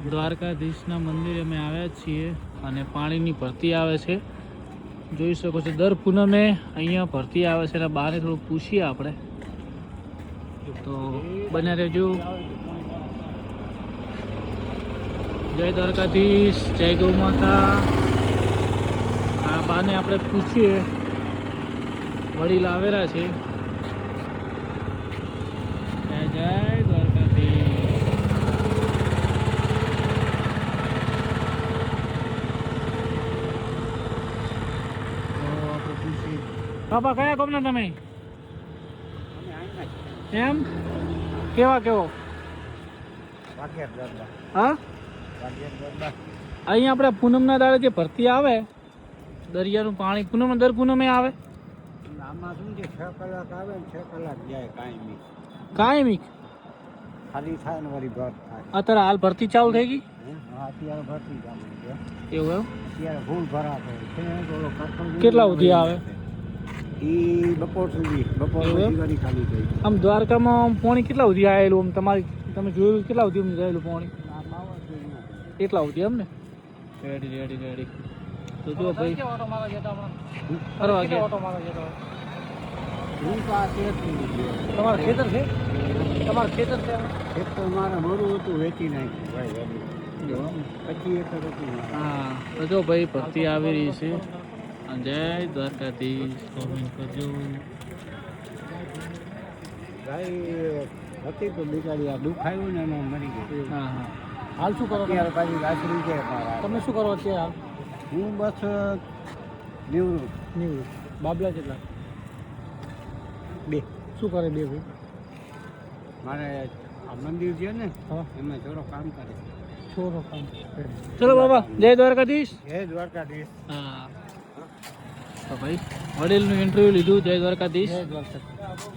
દ્વારકાધીશના મંદિરે અમે આવ્યા છીએ અને પાણીની ભરતી આવે છે. જોઈ શકો છો દર પૂનમે અહીંયા ભરતી આવે છે અને બહાર થોડું પૂછીએ આપણે તો બને રહેજો. જય દ્વારકાધીશ, જય ગૌ માતા. આ બાને આપણે પૂછીએ, વડીલ આવેલા છે. જય જય દ્વારકાધીશ. બાપા કયા કોમના તમે? એમ કેવો હા? અહીંયા આપણે પૂનમના દાડે જે ભરતી આવે દરિયાનું પાણી પૂનમ દર પૂનમે આવે. આમાં શું છે 6 કલાક આવે ને 6 કલાક જાય કાયમી ખાલી થાય ને વળી ભર થાય. અત્યારે હાલ ભરતી ચાલુ થઈ ગઈ? હા અત્યારે ભરતી ચાલુ છે. એવું એમ? અત્યારે ફૂલ ભરાતો છે. કેટલા સુધી આવે? બપોર સુધી ખાલી થઈ. આમ દ્વારકામાં પાણી કેટલા સુધી આવેલું? આમ તમારી તમે જોયેલું કેટલા સુધી રહેલું પાણી? કેટલા સુધી એમ ને? રેડી તો જો ભાઈ તમારા ખેતર છે? ખેતર મારે મોડું હતું વેચી નાખ્યું ભાઈ. 25 એકર હતું. હા તો જો ભાઈ ભરતી આવી રહી છે. જય દ્વારકાધીશ. કોમેન્ટ કરજો. ભાઈ હતી તો બિચારી આ દુઃખ આવ્યું ને એમાં મરી ગઈ. હા હા. હાલ શું કરો અત્યારે પાછી ગાછડી છે. તમે શું કરો અત્યારે હાલ? હું બસ નિવૃત્ત. બાબલા કેટલા? 2. શું કરે 2 ભાઈ? મારે આ મંદિર છે ને એમાં થોડો કામ કરે. ચલો બાબા, જય દ્વારકાધીશ. જય દ્વારકાધીશ. હા તો ભાઈ વડીલનું ઇન્ટરવ્યુ લીધું. જય દ્વારકાધીશ. જય દ્વારકાધીશ.